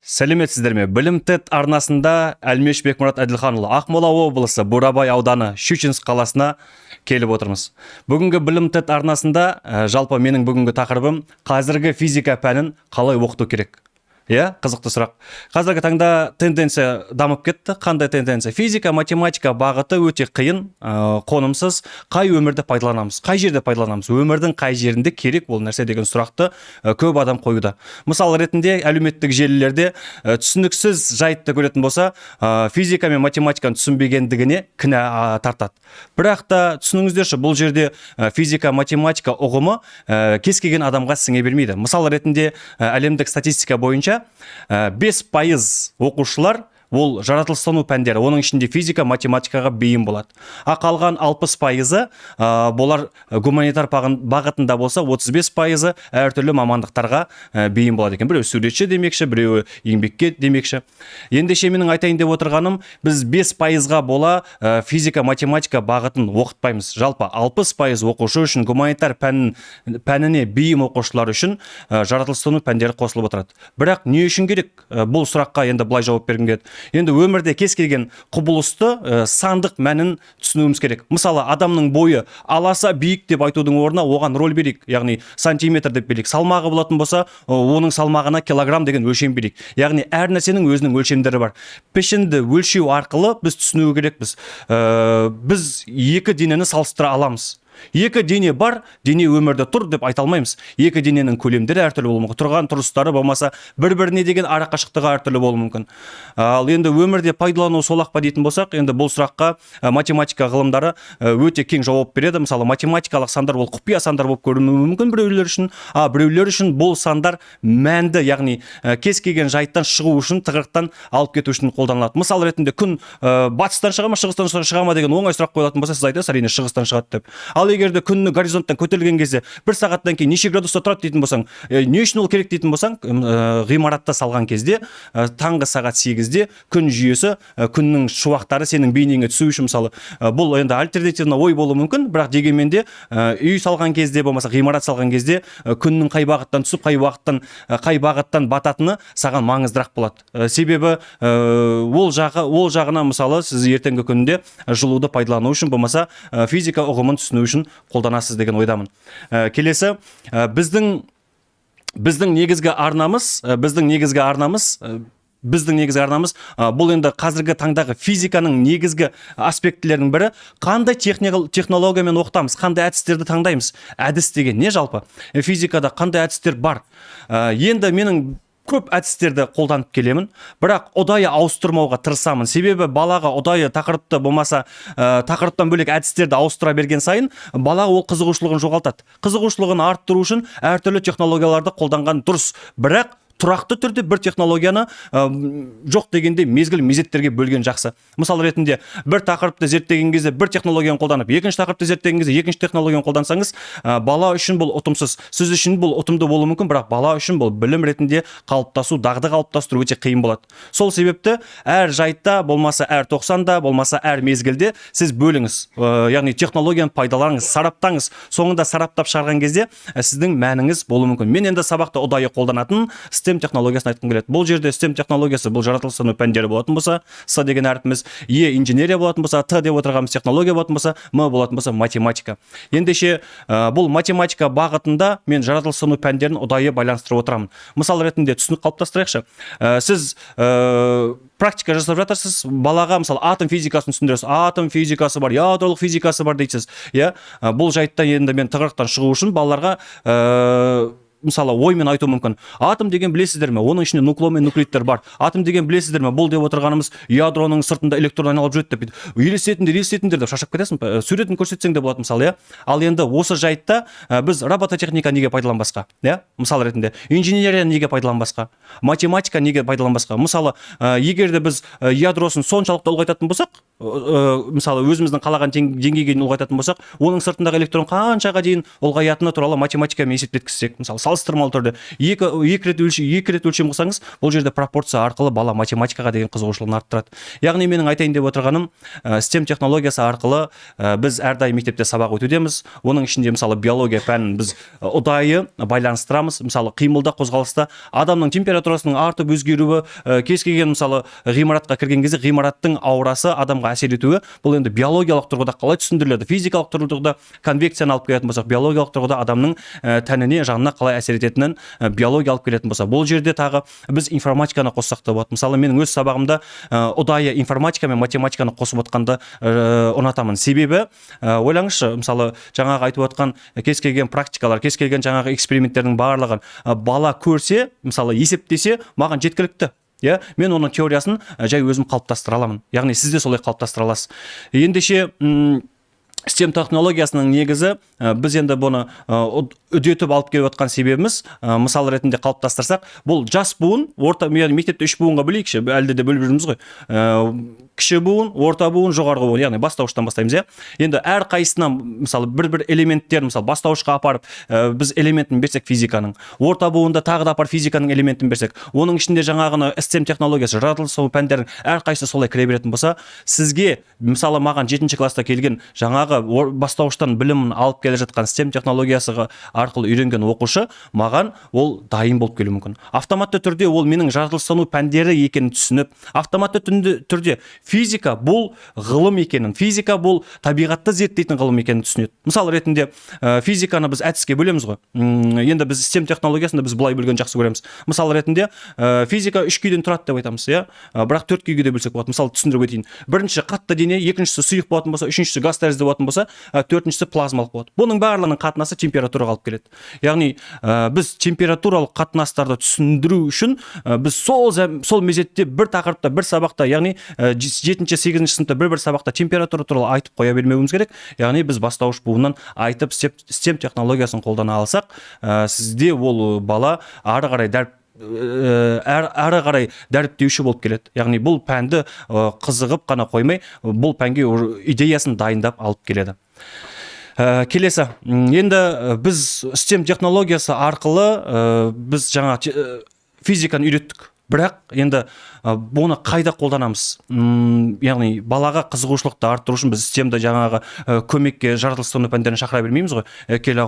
Сәлеметсіздер ме? Білім ТЭТ арнасында Әлмеш Бекмұрат Әділханұлы Ақмола облысы Бурабай ауданы Щучинск қаласына келіп отырмыз. Бүгінгі Білім ТЭТ арнасында жалпы менің бүгінгі тақырыбым қазіргі физика пәнін қалай оқыту керек. Қызықты сұрақ. Қазіргі таңда тенденция дамып кетті. Қандай тенденция? Физика, математика бағыты өте қиын, қонымсыз. Қай өмірді пайдаланамыз? Қай жерде пайдаланамыз? Өмірдің қай жерінде керек ол нәрсе деген сұрақты көп адам қоюда. Мысал ретінде әлеуметтік желілерде түсініксіз жайтты көретін болса, физика мен математиканы түсінбегендігіне кінә тартады. Бірақ та түсініңіздерші, бұл жерде физика, математика ұғымы кез келген адамға сіңе бермейді. Мысал ретінде әлемдік статистика бойынша 5% оқушылар ол жаратылыстану пәндері, оның ішінде физика, математикаға бейім болады. Қалған 60% болар гуманитар бағытында болса, 35% әртүрлі мамандықтарға бейім болады екен. Біреу суретші демекші, біреу еңбекке демекші. Ендеше менің айтайын деп отырғаным, біз 5%-ға бола физика, математика бағытын оқытпаймыз. Жалпы 60% оқушы үшін, гуманитар пәніне бейім оқушылар үшін жаратылыстану пәндері қосылып отырады. Бірақ не үшін керек? Бұл сұраққа енді былай жауап бергім келеді. Енді өмірде кез келген құбылысты сандық мәнін түсінуіміз керек. Мысалы, адамның бойы аласа биік деп айтудың орнына оған рөл берейік. Яғни сантиметр деп берейік. Салмағы болатын болса, оның салмағына килограмм деген өлшем берейік. Яғни әр нәрсенің өзінің өлшемдері бар. Пішінді өлшеу арқылы біз түсінуі керекпіз. Біз екі денені салыстыра аламыз. Екі дене бар, дене өмірде тұр деп айта алмаймыз. Екі дененің көлемдері әртүрлі болуы мүмкін. Тұрған тұрыстары болмаса, бір-біріне деген ара қашықтығы әртүрлі болуы мүмкін. Ал енді өмірде пайдалану солақ па дейтін болсақ, енді бұл сұраққа математика ғылымдары өте кең жауап береді. Мысалы, математикалық сандар ол құпия сандар болып көрінуі мүмкін біреулер үшін, біреулер үшін бұл сандар мәнді, яғни кез келген жайттан шығу үшін, тығырықтан алып кету үшін қолданылады. Мысал ретінде күн батыстан шыға ма, шығыстан шыға ма деген оңай сұрақ қойылатын болса, сіз айтасыз, әрине шығыстан шығады деп. Ал егерде күнні горизонттан көтерілген кезде бір сағаттан кейін неше градуста тұрады дейтін болсаң, не үшін ол керек дейтін болсаң, ғимаратта салған кезде таңғы сағат 8-де күн жүйесі, күннің шуақтары сенің бейнеңе түсу үшін, мысалы, бұл енді альтернативный ой болуы мүмкін, бірақ дегенмен де үй салған кезде болмаса ғимарат салған кезде күннің қай бағыттан түсіп, қай бағыттан бататыны саған маңыздырақ болады. Себебі ол жағына, мысалы, сіз ертеңгі күнде жылуды пайдалану үшін болмаса физика ұғымын түсіну үшін қолданасыз деген ойдамын. Келесі, біздің негізгі арнамыз бұл енді қазіргі таңдағы физиканың негізгі аспектілерінің бірі, қандай технологиямен оқытамыз, қандай әдістерді таңдаймыз. Әдіс деген не жалпы? Физикада қандай әдістер бар? Енді менің көп әдістерді қолданып келемін, бірақ ұдайы ауыстырмауға тырысамын. Себебі балаға ұдайы тақырыпты болмаса, тақырыптан бөлек әдістерді ауыстыра берген сайын, бала ол қызығушылығын жоғалтады. Қызығушылығын арттыру үшін әртүрлі технологияларды қолданған дұрыс. Бірақ тұрақты түрде бір технологияны жоқ дегенде мезеттерге бөлген жақсы. Мысал ретінде бір тақырыпты зерттеген кезде бір технологияны қолданып, екінші тақырыпты зерттеген кезде екінші технологияны қолдансаңыз, бала үшін бұл ұтымсыз. Сіз үшін бұл ұтымды болуы мүмкін, бірақ бала үшін бұл білім ретінде қалыптасу, дағды қалыптастыру өте қиын болады. Сол себепті әр жайтта, болмаса әр тоқсанда, болмаса әр мезгілде сіз бөліңіз. Яғни технологияны пайдаланыңыз, сараптаңыз. Соңында сараптап шығарған кезде сіздің мәніңіз болуы мүмкін. Мен енді сабақта ұдайы қолданатын STEM технологиясын айтқым келеді. Бұл жерде STEM технологиясы бұл жаратылыстану пәндері болатын болса, С деген әрпіміз, инженерия болатын болса, Т деп отырғанымыз технология болатын болса, М болатын болса математика. Ендеше бұл математика бағытында мен жаратылыстану пәндерін ұдайы байланыстырып отырамын. Мысал ретінде түсінік қалыптастырайықшы. Сіз практика жасап жатырсыз, балаға мысалы атом физикасын түсіндіресіз. Атом физикасы бар, ядролық физикасы бар дейсіз. Бұл жайттан енді мен тығырықтан шығу үшін балаларға мысалы оймен айту мүмкін. Атом деген білесіздер ме? Оның ішінде нуклон мен нуклидтер бар. Атом деген білесіздер ме? Бұл деп отырғанымыз ядроның сыртында электрон айналып жүреді деп. Елестетіңдер деп шашап кетесің. Суретін көрсетсең де болады мысалы, Ал енді осы жайтта біз робототехника неге пайдаланбасқа? Мысал ретінде инженерия неге пайдаланбасқа? Математика неге пайдаланбасқа? Мысалы, егер де біз ядросын соншалықты ұлғайтатын болсақ, мысалы өзіміздің қалаған деңгейге дейін ұлғайтатын болсақ, оның сыртындағы электрон қаншаға дейін ұлғаятыны туралы математикамен есептеткізсек, мысалы салыстырмалы түрде екі рет өлшем қылсаңыз, бұл жерде пропорция арқылы бала математикаға деген қызығушылығын арттырады. Яғни менің айтайын деп отырғаным, STEM технологиясы арқылы біз әрдайым мектепте сабақ өтудеміз. Оның ішінде мысалы биология пәнін біз ұдайы байланыстырамыз. Мысалы қимылда, қозғалыста адамның температурасының артып өзгеруі, кез келген мысалы ғимаратқа кірген кезде ғимараттың аурасы адамға әсер етуі, бұл енді биологиялық тұрғыда қалай түсіндіріледі. Физикалық тұрғыда конвекцияны алып келетін болсақ, биологиялық тұрғыда адамның тәніне, жанына қалай әсер ететінін биология алып келетін болса, бұл жерде тағы біз информатиканы қоссақ та болады. Мысалы менің өз сабағымда ұдайы информатика мен математиканы қосып отқанды ұнатамын. Себебі ойлаңызшы, мысалы жаңағы айтып отқан кез келген практикалар, кез келген жаңағы эксперименттердің барлығын бала көрсе, мысалы есептесе, маған жеткілікті. Мен оның теориясын жай өзім қалыптастыра аламын. Яғни сіз де солай қалыптастыра аласыз. Ендеше STEM технологиясының негізі біз енді бұны үдетіп алып келіп отқан себебіміз, мысал ретінде қалыптастырсақ, бұл жас буын, мектепте 3 буынға бөлейікші, әлде де бөліп жүрміз ғой. Кіші буын, орта буын, жоғарғы буын, яғни бастауыштан бастаймыз. Енді әр қайсынан мысалы бір элементтер, мысалы бастауышқа апарып біз элементін берсек физиканың, орта буында тағы да апарып физиканың элементін берсек, оның ішінде жаңағыны STEM технологиясы, жаратылыстану пәндерінің әр қайсысы солай кіре беретін болса, сізге мысалы маған 7-ші класста келген жаңағы бастауыштан білімін алып келе жатқан STEM технологиясы арқылы үйренген оқушы, маған ол дайын болып келуі мүмкін. Автоматты түрде ол менің жаратылыстану пәндері екенін түсініп, автоматты түрде физика бұл ғылым екенін, физика бұл табиғатты зерттейтін ғылым екенін түсінеді. Мысал ретінде физиканы біз әдіске бөлеміз ғой. Енді біз STEM технологиясында біз бұлай бөлген жақсы көреміз. Мысал ретінде физика 3 күйден тұрады деп айтамыз, бірақ 4 күйге де бөлсек болады. Мысалы түсіндіріп өтейін. Бірінші қатты дене, екіншісі сұйық болатын болса, үшіншісі газ тәрізді болатын болса, төртіншісі плазмалық болады. Бұның барлығының қатынасы температураға алып келеді. Яғни біз температуралық қатынастарды түсіндіру үшін біз сол мезетте бір тақырыпта, бір сабақта, яғни 7-ші, 8-ші сыныпта бір сабақта температура туралы айтып қоя бермеуіміз керек. Яғни біз бастауыш буыннан айтып STEM технологиясын қолдана алсақ, сізде ол бала ары қарай дәріптеуші болып келеді. Яғни бұл пәнді қызығып қана қоймай, бұл пәнге идеясын дайындап алып келеді. Келесі, енді біз STEM технологиясы арқылы біз жаңа физиканы үйреттік. Бірақ енді бұны қайда қолданамыз? Яғни балаға қызығушылықты арттыру үшін біз STEM-ді жаңағы көмекке жаратылыстану пәндерін шақыра бермейміз ғой. Келе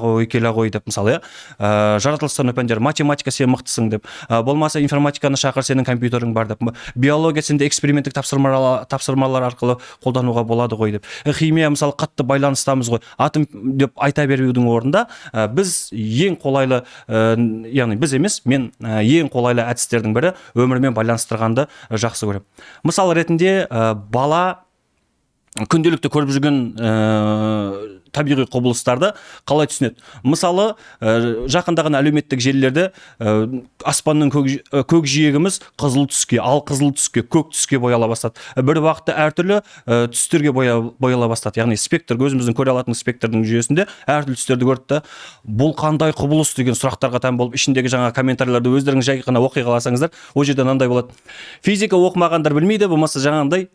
ғой деп мысалы, жаратылыстану пәндері, математика сен мықтысың деп, болмаса информатиканы шақыр, сенің компьютерің бар деп, биология сенде эксперименттік тапсырмалар арқылы қолдануға болады ғой деп, химия мысалы қатты байланыстамыз ғой, атом деп айта берудің орнында біз ең қолайлы, яғни біз емес, мен ең қолайлы әдістердің бірі өмірмен байланыстырғанды жақсы көрем. Мысал ретінде бала күнделікті көріп жүрген табиғи құбылыстарды қалай түсінеді? Мысалы, жақындаған әлеуметтік желілерде аспанның көк жиегіміз қызыл түске, ал қызыл түске, көк түске бояла бастады. Бір уақытта әртүрлі түстерге бояла бастады. Яғни спектр, өзіміздің көре алатын спектрдің жүйесінде әртүрлі түстерді көрді. Бұл қандай құбылыс деген сұрақтарға тән болып, ішіндегі жаңа комментарийлерді өздеріңіз жай ғана оқи қаласаңыздар, ол жерде мынандай болады. Физика оқымағандар білмейді, болмаса жаңағындай,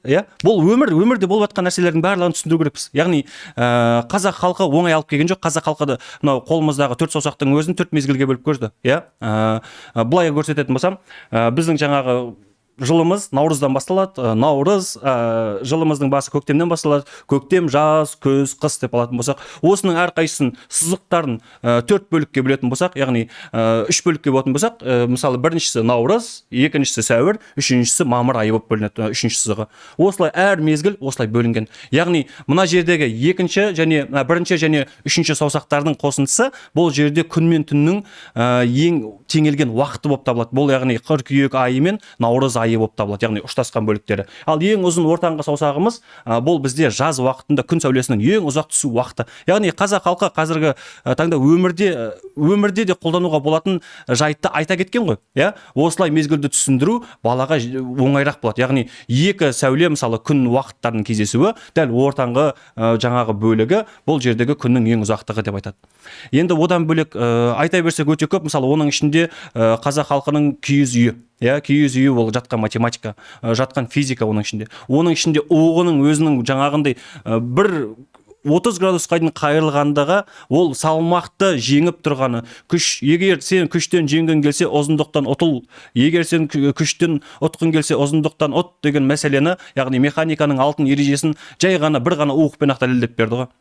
бұл өмірде болып жатқан нәрселердің барлығын түсіндіру керекпіз. Яғни қазақ халқы оңай алып келген жоқ. Қазақ халқы да мынау қолымыздағы 4 саусақтың өзін 4 мезгілге бөліп көрді. Былай көрсететін болсам, біздің жаңағы жылымыз наурыздан басталады. Наурыз, жылымыздың басы көктемнен басталады. Көктем, жаз, күз, қыс деп алатын болсақ, осының әрқайсысын сызықтарын 4 бөлікке бөлетін болсақ, яғни 3 бөлікке болатын болсақ, мысалы біріншісі наурыз, екіншісі сәуір, үшіншісі мамыр айы болып бөлінеді, үшінші сызығы. Осылай әр мезгіл осылай бөлінген. Яғни мына жердегі бірінші және үшінші саусақтардың қосындысы бұл жерде күн мен түннің ең теңелген уақыты болып табылады. Бұл яғни қыркүйек айы мен наурыз айы болып табылады, яғни ұштасқан бөліктері. Ал ең ұзын ортаңғы саусағымыз бұл бізде жаз уақытында күн сәулесінің ең ұзақ түсу уақыты. Яғни қазақ халқы қазіргі таңда өмірде де қолдануға болатын жайтты айта кеткен ғой. Осылай мезгілді түсіндіру балаға оңайырақ болады. Яғни екі сәуле, мысалы күн уақыттарының кездесуі, дәл ортаңғы жаңағы бөлігі бұл жердегі күннің ең ұзақтығы деп айтады. Енді одан бөлек айта берсек өте көп, мысалы оның ішінде қазақ халқының киіз үйі. киіз үй ол жатқан математика, жатқан физика оның ішінде оғының өзінің жаңағындай бір 30 градусқа дейін қайырылғандағы ол салмақты жеңіп тұрғаны, күш, егер сен күштен жеңгің келсе ұзындықтан ұтыл, егер сен күштен ұтқың келсе ұзындықтан ұт деген мәселені, яғни механиканың алтын ережесін жай ғана бір ғана оқпен-ақ дәлелдеп берді ғой.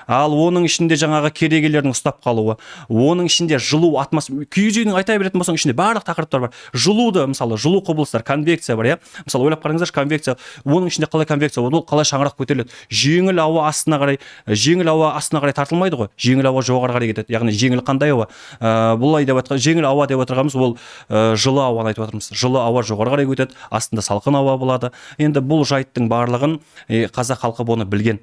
Ал оның ішінде жаңағы керегелердің ұстап қалуы, оның ішінде жылу, атмосфера, киіз үйдің айта беретін болсаң ішінде барлық тақырыптар бар. Жылуды, мысалы, жылу құбылыстар, конвекция бар, мысалы, ойлап қараңыздаршы, конвекция, оның ішінде қалай конвекция, ол қалай шаңырақ көтеріледі. Жеңіл ауа астына қарай тартылмайды ғой, жеңіл ауа жоғары қарай кетеді. Яғни жеңіл қандай ауа? Бұлай деп айтқан, жеңіл ауа деп отырғанымыз ол жылы ауаны айтып отырмыз. Жылы ауа жоғары қарай өтеді, астында салқын ауа болады. Енді бұл жайттың барлығын қазақ халқы бұны білген.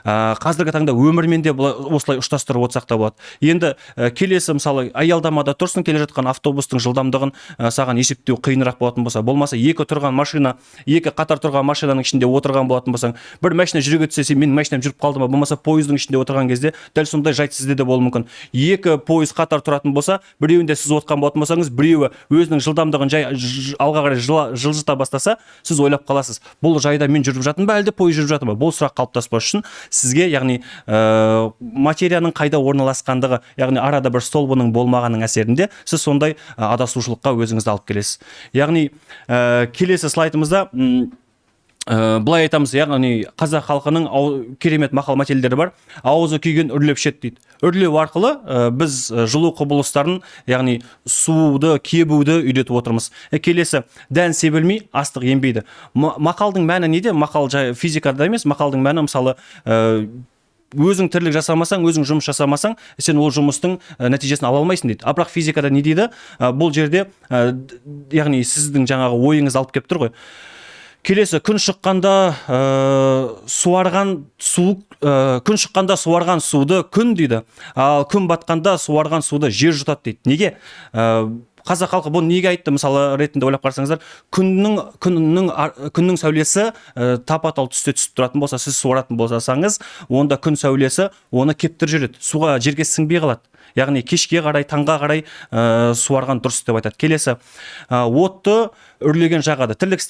Қазіргі таңда өмірмен де осылай ұштастырып отырсақ та болады. Енді келесі, мысалы, аялдамада тұрсын, келе жатқан автобустың жылдамдығын саған есептеу қиынырақ болатын болса, болмаса екі қатар тұрған машинаның ішінде отырған болатын болсаң, бір машина жүре кетсе, сен менің машинам жүріп қалды ма, болмаса пойыздың ішінде отырған кезде дәл сондай жайт сізде де болуы мүмкін. Екі пойыз қатар тұратын болса, біреуінде сіз отқан болатын болсаңыз, біреуі өзінің жылдамдығын жай алға қарай жылжыта бастаса, сіз ойлап қаласыз, бұл жайда мен жүріп жатырмын ба, әлде пойыз жүріп жатыр ма? Бұл сұрақ қалыптаспас үшін сізге, яғни материяның қайда орналасқандығы, яғни арада бір столбының болмағанның әсерінде сіз сондай адасушылыққа өзіңізді алып келесіз. Яғни келесі слайдымызда былай айтамыз, яғни қазақ халқының керемет мақал-мәтелдері бар. Ауызы күйген үрлеп ішеді дейді. Үрлеу арқылы біз жылу құбылыстарын, яғни суды, кебуді үйретіп отырмыз. Келесі, дән себілмей, астық енбейді. Мақалдың мәні неде? Мақал физикада емес, мақалдың мәні, мысалы, өзің тірлік жасамасаң, өзің жұмыс жасамасаң, сен ол жұмыстың нәтижесін ала алмайсың дейді. Бірақ физикада не дейді? Бұл жерде, яғни сіздің жаңағы ойыңыз алып келіп тұр ғой. Келесі, күн шыққанда суарған суды күн дейді, ал күн батқанда суарған суды жер жұтады дейді. Неге? Қазақ халқы бұны неге айтты? Мысалы ретінде ойлап қарасаңыздар, күннің сәулесі тапа-тал түсте түсіп тұратын болса, сіз суаратын болсаңыз, онда күн сәулесі оны кептіріп жүреді, суға, жерге сіңбей қалады. Яғни кешке қарай, таңға қарай суарған дұрыс деп айтады. Келесі, отты үрлеген жағады. Тірлік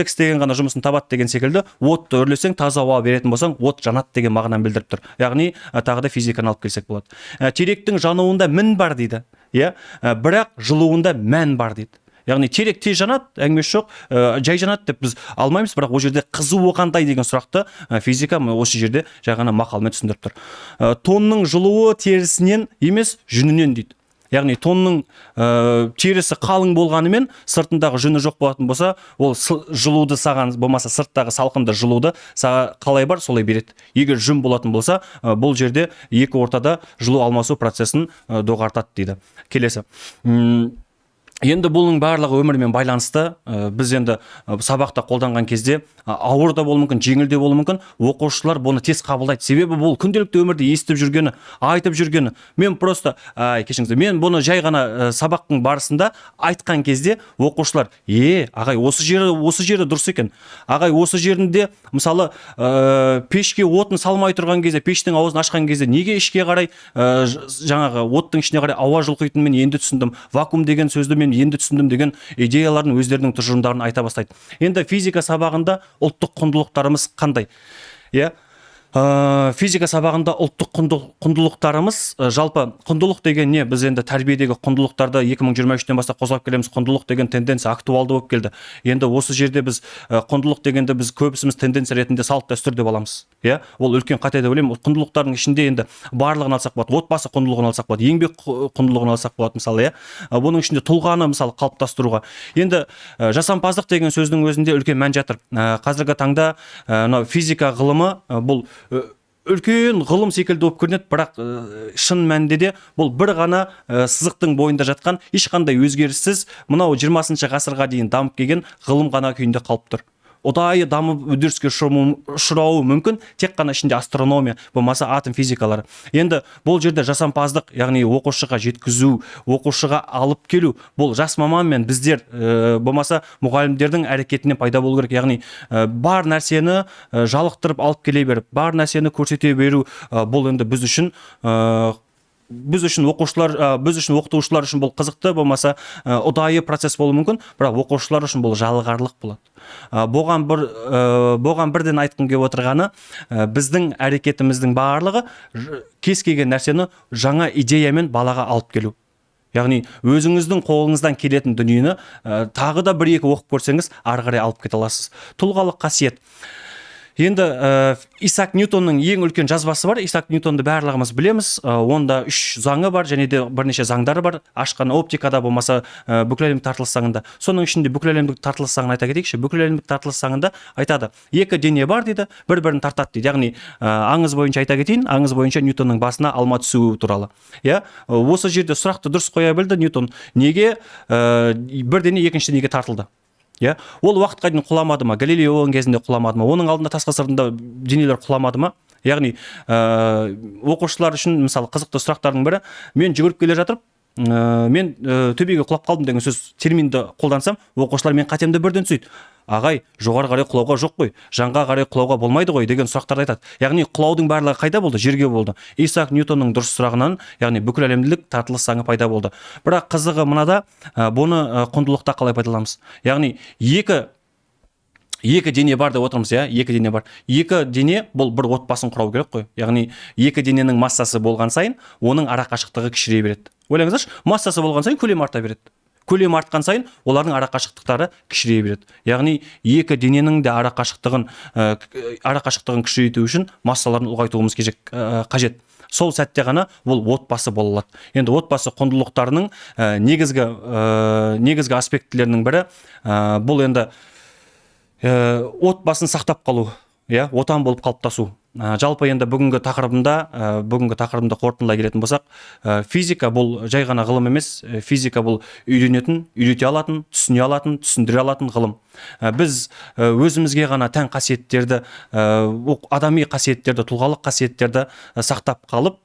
істеген ғана жұмысын табады деген секілді, отты үрлесең, таза ауа беретін болсаң, от жанады деген мағынаны білдіріп тұр. Яғни тағы да физиканы алып келсек болады. Теректің жануында мін бар дейді, бірақ жылуында мән бар дейді. Яғни терек тез жанады, әңгімесі жоқ, жай жанады деп біз алмаймыз, бірақ ол жерде қызуы қандай деген сұрақты физика осы жерде жаңа мақалмен түсіндіріп тұр. Тонның жылуы терісінен емес, жүнінен дейді. Яғни тонның терісі қалың болғанымен, сыртындағы жүні жоқ болатын болса, ол жылуды саған, болмаса сырттағы салқынды жылуды саған қалай бар, солай береді. Егер жүн болатын болса, бұл жерде екі ортада жылу алмасу процесін доғартады дейді. Келесі. Енді бұның барлығы өмірмен байланысты. Біз енді сабақта қолданған кезде ауыр да болуы мүмкін, жеңіл де болуы мүмкін. Оқушылар бұны тез қабылдайды. Себебі бұл күнделікті өмірде естіп жүргені, айтып жүргені. Мен просто, кешіңіздер, мен бұны жай ғана сабақтың барысында айтқан кезде оқушылар, ағай, осы жері дұрыс екен. Ағай, осы жерінде, мысалы, пешке отын салмай тұрған кезде, пештің аузын ашқан кезде, неге ішке қарай, жаңағы оттың ішіне қарай ауа жылқитынын мен енді түсіндім. Вакуум деген сөзді мен енді түсіндім деген идеяларын өздерінің тұжырымдарын айта бастайды. Енді физика сабағында ұлттық құндылықтарымыз қандай? Физика сабағында ұлттық құндылықтарымыз, жалпы құндылық деген не? Біз енді тәрбиедегі құндылықтарды 2023-тен бастап қозғап келеміз. Құндылық деген тенденция актуалды болып келді. Енді осы жерде біз құндылық дегенде біз көбісіміз тенденция ретінде салт дәстүр деп аламыз. Ол үлкен қате деп ойлаймын. Құндылықтардың ішінде енді барлығын алсақ болады. Отбасы құндылығын алсақ болады, еңбек құндылығын алсақ болады, мысалы, бұның ішінде тұлғаны мысалы қалыптастыруға. Енді жасампаздық деген сөздің өзінде үлкен мән жатыр. Қазіргі таңда физика ғылымы бұл үлкен ғылым секілді болып көрінеді, бірақ шын мәнінде де бұл бір ғана сызықтың бойында жатқан, ешқандай өзгеріссіз мынау 20 ғасырға дейін дамып келген ғылым ғана күйінде қалып тұр. Ұдайы дамып үдеріске ұшырауы мүмкін, тек қана ішінде астрономия, болмаса атом физикалары. Енді бұл жерде жасампаздық, яғни оқушыға жеткізу, оқушыға алып келу, бұл жас маман мен біздер, болмаса мұғалімдердің әрекетінен пайда болу керек. Яғни бар нәрсені жалықтырып алып келе беріп, бар нәрсені көрсете беру, бұл енді біз үшін біз үшін оқытушылар үшін бұл қызықты болмаса ұдайы процесс болуы мүмкін, бірақ оқушылар үшін бұл жалығарлық болады. Бұған бірден айтқым келіп отырғаны, біздің әрекетіміздің барлығы кез келген нәрсені жаңа идеямен балаға алып келу. Яғни өзіңіздің қолыңыздан келетін дүниені тағы да 1-2 оқып көрсеңіз, ары қарай алып кете аласыз. Тұлғалық қасиет. Енді Исаак Ньютонның ең үлкен жазбасы бар. Исаак Ньютонды барлығымыз білеміз. Онда 3 заңы бар, және де бірнеше заңдары бар. Ашқан оптикада болмаса бүкіләлемдік тартылыс заңында. Соның ішінде бүкіләлемдік тартылыс заңын айта кетейікші. Бүкіләлемдік тартылыс заңында айтады, 2 дене бар дейді, бір-бірін тартады дейді. Яғни аңыз бойынша айта кетейін, аңыз бойынша Ньютонның басына алма түсуі туралы. Иә, осы жерде сұрақты дұрыс қоя білді Ньютон. Неге бір дене екінші денеге тартылды? Ол уақытқа дейін құламады ма? Галилео оған кезінде құламады ма? Оның алдында тас ғасырында денелер құламады ма? Яғни оқушылар үшін мысалы қызықты сұрақтардың бірі, мен жүгіріп келе жатырып, мен төбеге құлап қалдым деген сөз терминді қолдансам, оқушылар мен қатемді бірден түсейді. Ағай, жоғары қарай құлауға жоқ қой, жанға қарай құлауға болмайды ғой деген сұрақтарды айтады. Яғни құлаудың барлығы қайда болды? Жерге болды. Исаак Ньютонның дұрыс сұрағынан, яғни бүкіләлемдік тартылыс заңы пайда болды. Бірақ қызығы мынада, бұны құндылықта қалай пайдаланамыз? Яғни екі дене бар деп отырмыз, иә, 2 дене бар. 2 дене бұл бір отбасын құрау керек қой. Яғни 2 дененің массасы болған сайын, оның ара қашықтығы кішірейе береді. Ойлаңыздаршы, массасы болған сайын көлемі арта береді. Көлемі артқан сайын олардың ара қашықтықтары кішірейе береді. Яғни 2 дененің де ара қашықтығын кішірейту үшін массаларын ұлғайтуымыз қажет. Сол сәтте ғана бұл отбасы бола алады. Енді отбасы құндылықтарының негізгі аспектілерінің бірі бұл енді отбасын сақтап қалу, отан болып қалыптасу. Жалпы енді бүгінгі тақырыбымда қорытындылай келетін болсақ, физика бұл жай ғана ғылым емес, физика бұл үйренетін, үйрете алатын, түсіне алатын, түсіндіре алатын ғылым. Біз өзімізге ғана тән қасиеттерді, адами қасиеттерді, тұлғалық қасиеттерді сақтап қалып,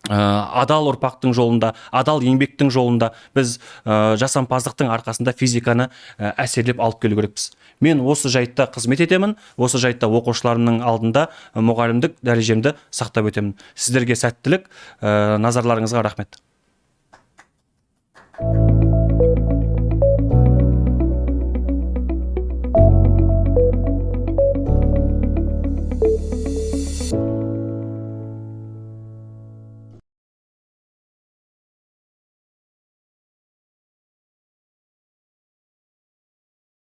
адал ұрпақтың жолында, адал еңбектің жолында біз жасампаздықтың арқасында физиканы әсерлеп алып келу керекпіз. Мен осы жайтта қызмет етемін, осы жайтта оқушыларымның алдында мұғалімдік дәрежемді сақтап өтемін. Сіздерге сәттілік, назарларыңызға рахмет.